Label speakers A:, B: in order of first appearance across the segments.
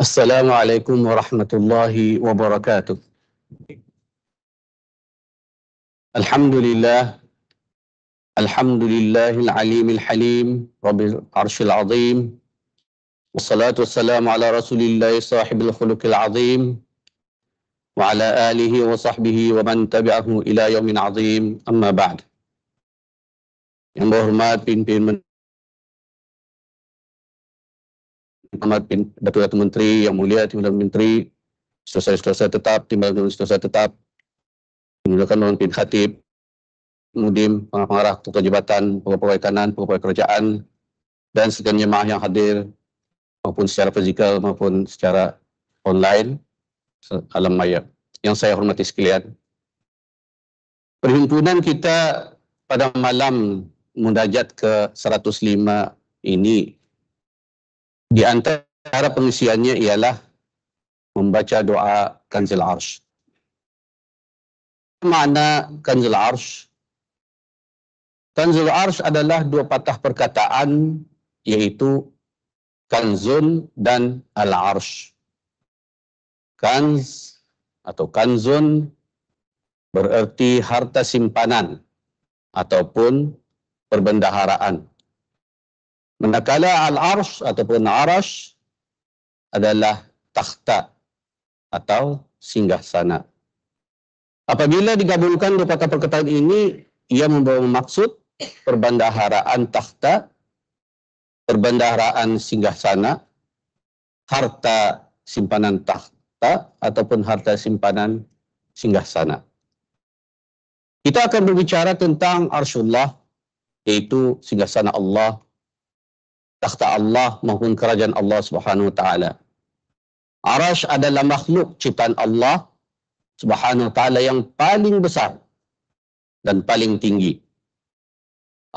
A: Assalamualaikum warahmatullahi wabarakatuh. Alhamdulillah, alhamdulillahil alimil halim, rabbil arsyil azim. Wassalatu wassalamu ala rasulillahi sahibil khuluqil azim, wa ala alihi wa sahbihi wa man tabi'ahu ila yaumin azim, amma ba'd. Yang berhormat pimpinan Datuk Menteri, Yang Mulia Timbalan Menteri, saudara-saudara tetap, Timbalan saudara tetap, dimulakan oleh Pimpinan Khatib, Mudim, pengarah Ketua Jabatan, Pegawai Kanan, Pegawai Kerajaan, dan sekalian jemaah yang hadir, maupun secara fizikal maupun secara online, alam maya. Yang saya hormati sekalian, perhimpunan kita pada malam Munajat ke-105 ini, di antara pengisiannya ialah membaca doa Kanzul Arsh. Makna Kanzul Arsh? Kanzul Arsh adalah dua patah perkataan, yaitu Kanzun dan Al-Arsh. Kanz atau Kanzun berarti harta simpanan ataupun perbendaharaan. Manakala Al-Arsh ataupun Arash adalah takhta atau singgahsana. Apabila digabungkan dua patah perkataan ini, ia membawa maksud perbendaharaan takhta, perbendaharaan singgahsana, harta simpanan takhta ataupun harta simpanan singgahsana. Kita akan berbicara tentang Arshullah, yaitu singgahsana Allah, takhta Allah maupun kerajaan Allah Subhanahu wa taala. Arash adalah makhluk ciptaan Allah Subhanahu wa taala yang paling besar dan paling tinggi.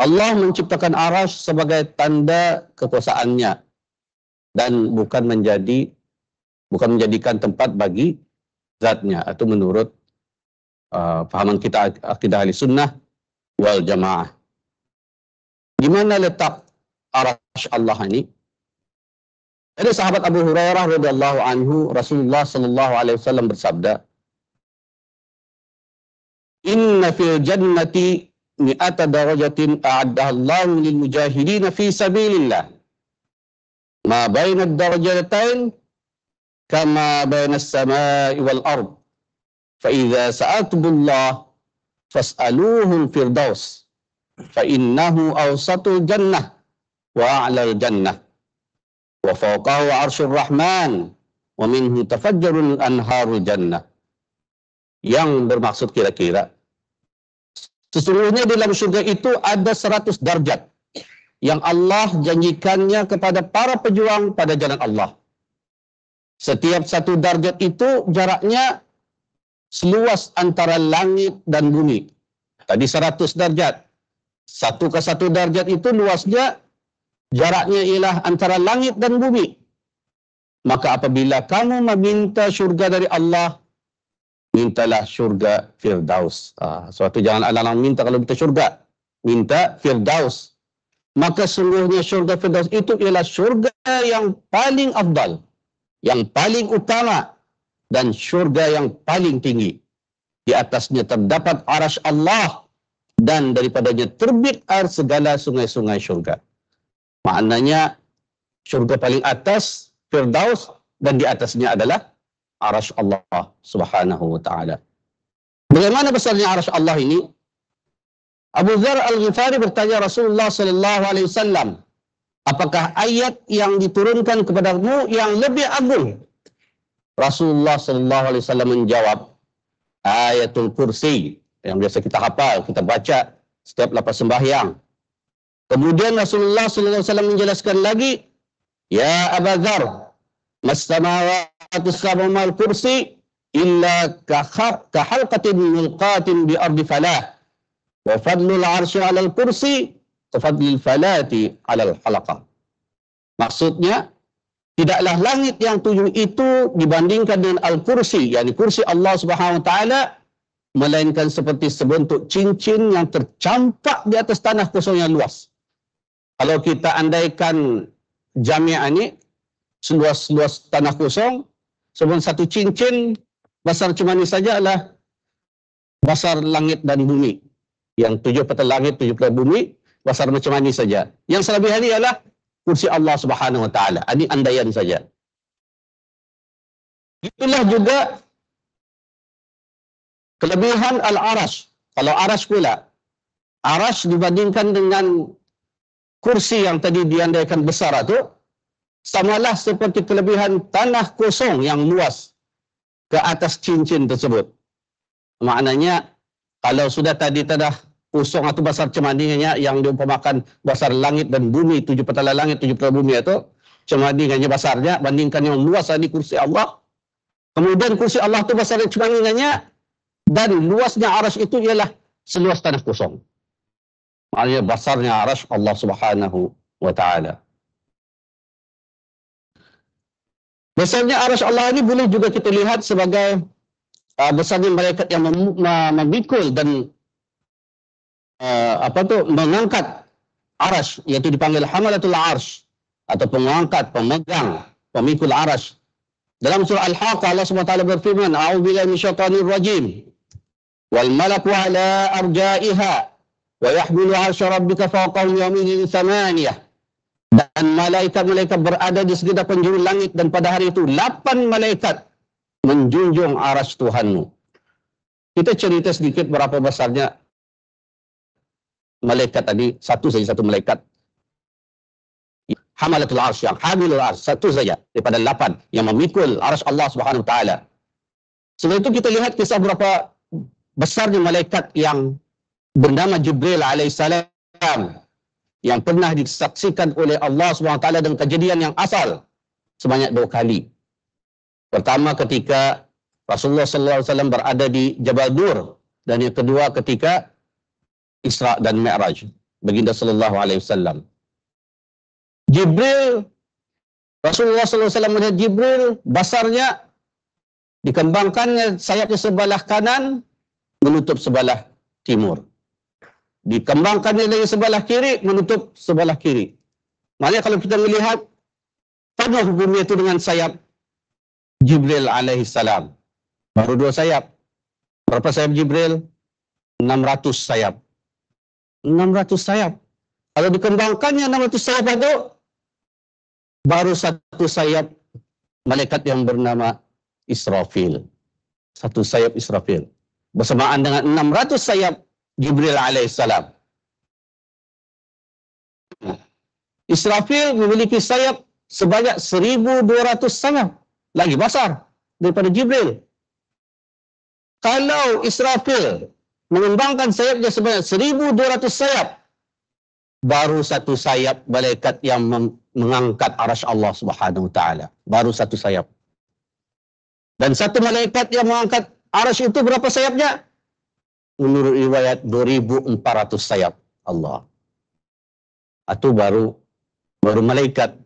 A: Allah menciptakan Arash sebagai tanda kekuasaannya dan bukan menjadikan tempat bagi zatnya, atau menurut fahaman kita akidah ahli sunnah wal jamaah. Di mana letak Arash Allah ini? Dari sahabat Abu Hurairah radhiyallahu anhu, Rasulullah sallallahu alaihi wasallam bersabda, "Inna fil jannati mi'ata darajatin a'addaha Allahu lil mujahidin fi sabilillah. Ma baina ad-darajatain kama baina as-sama'i wal ard. Fa idza sa'altumullah fas'aluhu al-firdaus. Fa innahu awsatul jannah wa a'lal jannah wa fawqahu 'arsyur rahman wa minhu tafajjarul anharul jannah." Yang bermaksud kira-kira, sesungguhnya di dalam surga itu ada 100 darjat yang Allah janjikannya kepada para pejuang pada jalan Allah. Setiap satu darjat itu jaraknya seluas antara langit dan bumi. Tadi 100 darjat. Satu ke satu darjat itu luasnya, jaraknya ialah antara langit dan bumi. Maka apabila kamu meminta syurga dari Allah, mintalah syurga Firdaus. Suatu jangan alang-alang minta kalau minta syurga. Minta Firdaus. Maka sungguhnya syurga Firdaus itu ialah syurga yang paling afdal, yang paling utama, dan syurga yang paling tinggi. Di atasnya terdapat Arash Allah, dan daripadanya terbit air segala sungai-sungai syurga. Maknanya syurga paling atas Firdaus, dan di atasnya adalah Arash Allah Subhanahu wa taala. Bagaimana besarnya Arash Allah ini? Abu Dzar Al-Ghifari bertanya Rasulullah sallallahu alaihi wasallam, "Apakah ayat yang diturunkan kepadamu yang lebih agung?" Rasulullah sallallahu alaihi wasallam menjawab, "Ayatul Kursi," yang biasa kita hafal, kita baca setiap lepas sembahyang. Kemudian Rasulullah sallallahu alaihi wasallam menjelaskan lagi, "Ya Abu Dzar, mas-samawati sab'u mal kursi illa ka halqatin mulqatin bi ardi falah wa fadlul 'arsy 'alal kursi ka fadlil falati 'alal halaqah." Maksudnya, tidaklah langit yang 7 itu dibandingkan dengan al-kursi, yakni kursi Allah Subhanahu wa taala, melainkan seperti sebentuk cincin yang tercampak di atas tanah kosong yang luas. Kalau kita andaikan jami'ah ini, seluas-luas tanah kosong, sebelum satu cincin besar cuma ini saja adalah besar langit dan bumi. Yang 7 petal langit, 7 petal bumi, besar macam ini saja. Yang selebihan ini adalah kursi Allah Subhanahu Wa Taala. Ini andaian saja. Itulah juga kelebihan al-arash. Kalau arash pula, arash dibandingkan dengan kursi yang tadi diandaikan besar itu, samalah seperti kelebihan tanah kosong yang luas ke atas cincin tersebut. Maknanya, kalau sudah tadi tanah kosong atau besar cemandingannya yang diumpamakan besar langit dan bumi, 7 petala langit, 7 petala bumi itu, cemandingannya besarnya, bandingkan yang luas tadi kursi Allah. Kemudian kursi Allah itu besarnya cemandingannya, dan luasnya arash itu ialah seluas tanah kosong. Maknanya besarnya arash Allah Subhanahu Wa Taala. Besarnya arash Allah ini boleh juga kita lihat sebagai besarnya malaikat yang memikul dan mengangkat arash, yaitu dipanggil hamalatul arsh, atau pengangkat, pemegang, pemikul arash. Dalam surah Al-Haqqah Allah Subhanahu Wa Taala berfirman, "A'udzubillahi minasyaitonir rajim. Wal malaku ala arja'iha wa yahmilu 'arsya rabbika fawqahum yawmin thamaniyah." Dan malaikat-malaikat berada di sekitar penjuru langit, dan pada hari itu 8 malaikat menjunjung arash Tuhanmu. Kita cerita sedikit berapa besarnya malaikat tadi. Satu malaikat. Hamalatul arsh, yang hamilul arsh, satu saja daripada 8 yang memikul arash Allah Subhanahu Wa Taala. Setelah itu kita lihat kisah berapa besarnya malaikat yang bernama Jibril alaihissalam, yang pernah disaksikan oleh Allah Subhanahu Wa Taala dengan kejadian yang asal sebanyak 2 kali. Pertama ketika Rasulullah sallallahu alaihi wasallam berada di Jabal Nur, dan yang kedua ketika Isra dan Mi'raj, baginda sallallahu alaihi wasallam. Jibril, Rasulullah sallallahu alaihi wasallam melihat Jibril, besarnya dikembangkannya sayapnya sebelah kanan menutup sebelah timur. Dikembangkannya dari sebelah kiri menutup sebelah kiri. Maknanya kalau kita melihat penuh bumi itu dengan sayap Jibril alaihissalam. Baru 2 sayap. Berapa sayap Jibril? 600 sayap. 600 sayap. Kalau dikembangkannya 600 sayap itu, baru 1 sayap malaikat yang bernama Israfil. 1 sayap Israfil. Bersamaan dengan 600 sayap Jibril alaihissalam. Israfil memiliki sayap sebanyak 1.200 sayap. Lagi besar daripada Jibril. Kalau Israfil mengembangkan sayapnya sebanyak 1.200 sayap, baru 1 sayap malaikat yang mengangkat arash Allah Subhanahu Wa Taala. Baru 1 sayap. Dan 1 malaikat yang mengangkat arash itu berapa sayapnya? Menurut riwayat 2.400 sayap. Allah. Itu baru malaikat.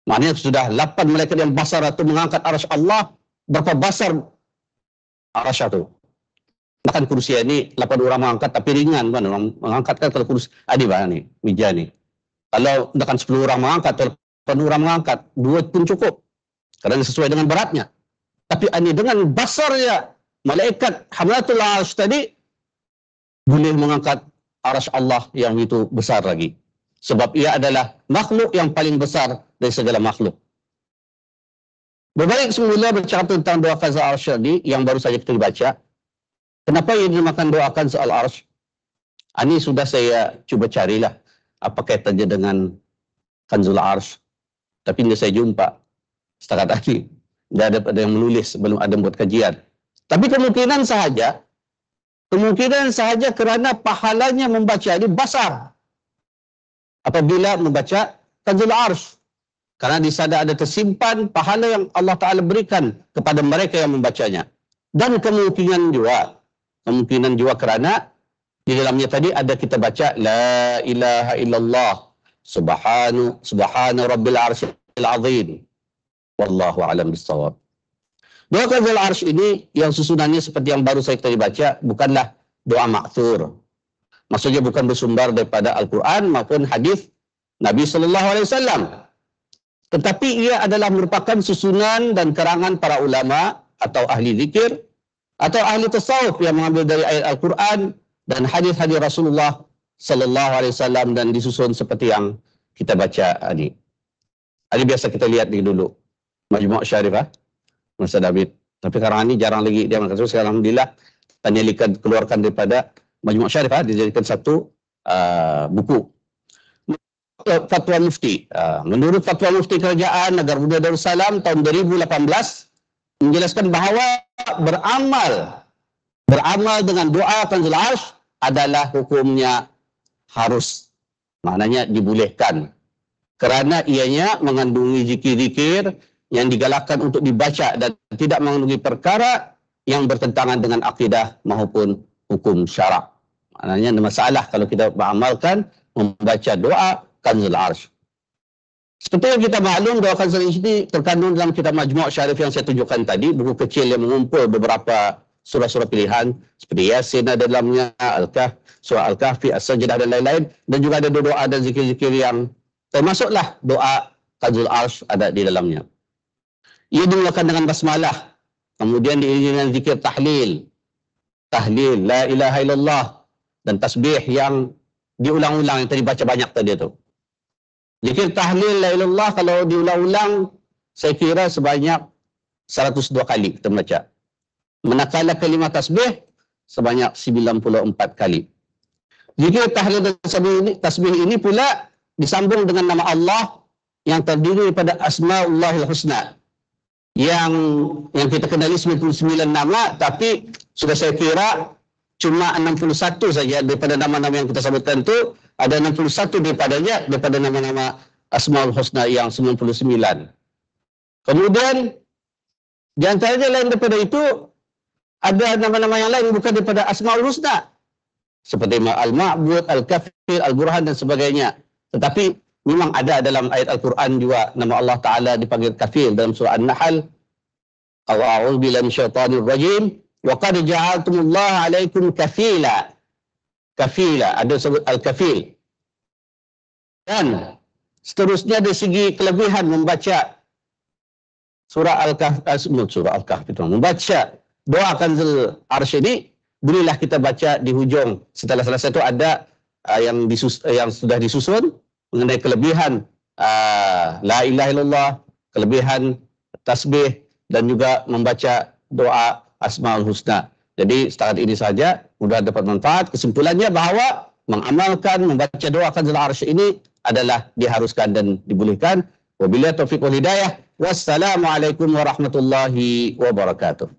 A: Maknanya sudah 8 malaikat yang besar itu mengangkat arash Allah. Berapa besar arash itu? Bahkan kursi ini 8 orang mengangkat, tapi ringan kan orang mengangkat kan. Kalau kursi ada ni meja ni, kalau bahkan 10 orang mengangkat atau 8 orang mengangkat, 2 pun cukup kerana sesuai dengan beratnya. Tapi ini dengan besarnya malaikat hamalatul arsh tadi, boleh mengangkat arash Allah yang itu besar lagi, sebab ia adalah makhluk yang paling besar dari segala makhluk. Berbalik semula bercakap tentang doa Qaza Arsh tadi yang baru saja kita baca. Kenapa ia dinamakan doakan soal arsh? Ini sudah saya cuba carilah apa kaitannya dengan Kanzul Arsh. Tapi tidak saya jumpa setakat tadi. Tidak ada yang menulis, belum ada buat kajian. Tapi kemungkinan sahaja kerana pahalanya membaca ini besar apabila membaca Kanzul Arsh. Karena di sana ada tersimpan pahala yang Allah Ta'ala berikan kepada mereka yang membacanya. Dan kemungkinan juga kerana di dalamnya tadi ada kita baca La ilaha illallah subhana rabbil arsyil azim. Wallahu a'lam bissawab. Doa Kanzul Arsh ini yang susunannya seperti yang baru saya tadi baca, bukanlah doa ma'thur. Maksudnya bukan bersumber daripada Al-Quran maupun hadis Nabi sallallahu alaihi wasallam. Tetapi ia adalah merupakan susunan dan karangan para ulama atau ahli zikir atau ahli tasawuf yang mengambil dari ayat Al-Quran dan hadis-hadis Rasulullah sallallahu alaihi wasallam dan disusun seperti yang kita baca ini. Ini biasa kita lihat di dulu Majmu' Syarifah Masa David. Tapi sekarang ini jarang lagi dia mengatakan. Sekarang alhamdulillah Tanya Lika keluarkan daripada Majmu' Syarifah dijadikan satu buku. Fatwa Mufti. Menurut Fatwa Mufti Kerajaan Negara Brunei Darussalam tahun 2018 menjelaskan bahawa beramal dengan doa Kanzul Arsh adalah hukumnya harus, maknanya dibolehkan, kerana ianya mengandungi zikir-zikir yang digalakkan untuk dibaca dan tidak mengandungi perkara yang bertentangan dengan akidah maupun hukum syarak. Maknanya ada masalah kalau kita beramalkan membaca doa Kanzul Arsh. Seperti yang kita maklum, doa Kanzul Arsh ini terkandung dalam kitab Majmu' Syarif yang saya tunjukkan tadi, buku kecil yang mengumpul beberapa surah-surah pilihan seperti Yasin ada dalamnya, surah Al-Kahfi, As-Sajdah dan lain-lain, dan juga ada doa dan zikir-zikir yang termasuklah doa Kanzul Arsh ada di dalamnya. Ia dimulakan dengan basmalah, kemudian diiringi dengan zikir tahlil, la ilaha illallah, dan tasbih yang diulang-ulang yang tadi baca banyak tadi tu. Zikir tahlil la ilaha illallah kalau diulang-ulang saya kira sebanyak 102 kali kita baca. Manakala kalimat tasbih sebanyak 94 kali. Zikir tahlil dan tasbih ini pula disambung dengan nama Allah yang terdiri daripada Asma'ullahil Husna. Yang kita kenali 99 nama, tapi sudah saya kira cuma 61 saja daripada nama-nama yang kita sebutkan itu, ada 61 daripada nama-nama Asma'ul Husna yang 99. Kemudian di antaranya lain daripada itu ada nama-nama yang lain bukan daripada Asma'ul Husna, seperti Al-Ma'bud, Al-Kafir, Al-Burhan dan sebagainya. Tetapi memang ada dalam ayat Al-Quran juga nama Allah Ta'ala dipanggil Kafir dalam surah An-Nahl. A'udzu billahi minasyaitonir rajim. Wa qad ja'altumullaha 'alaikum kafila. Kafila, ada sebut Al-Kafil. Dan seterusnya dari segi kelebihan membaca surah Al-Kahfi, membaca doa Kanzul Arsh ini, bolehlah kita baca di hujung. Setelah selesai itu ada yang sudah disusun mengenai kelebihan la ilaha illallah, kelebihan tasbih dan juga membaca doa Asmaul Husna. Jadi setakat ini saja, mudah dapat manfaat. Kesimpulannya bahawa mengamalkan membaca doa Kanzul Arsh ini adalah diharuskan dan dibolehkan. Wabillahi taufiq wal hidayah. Wassalamualaikum warahmatullahi wabarakatuh.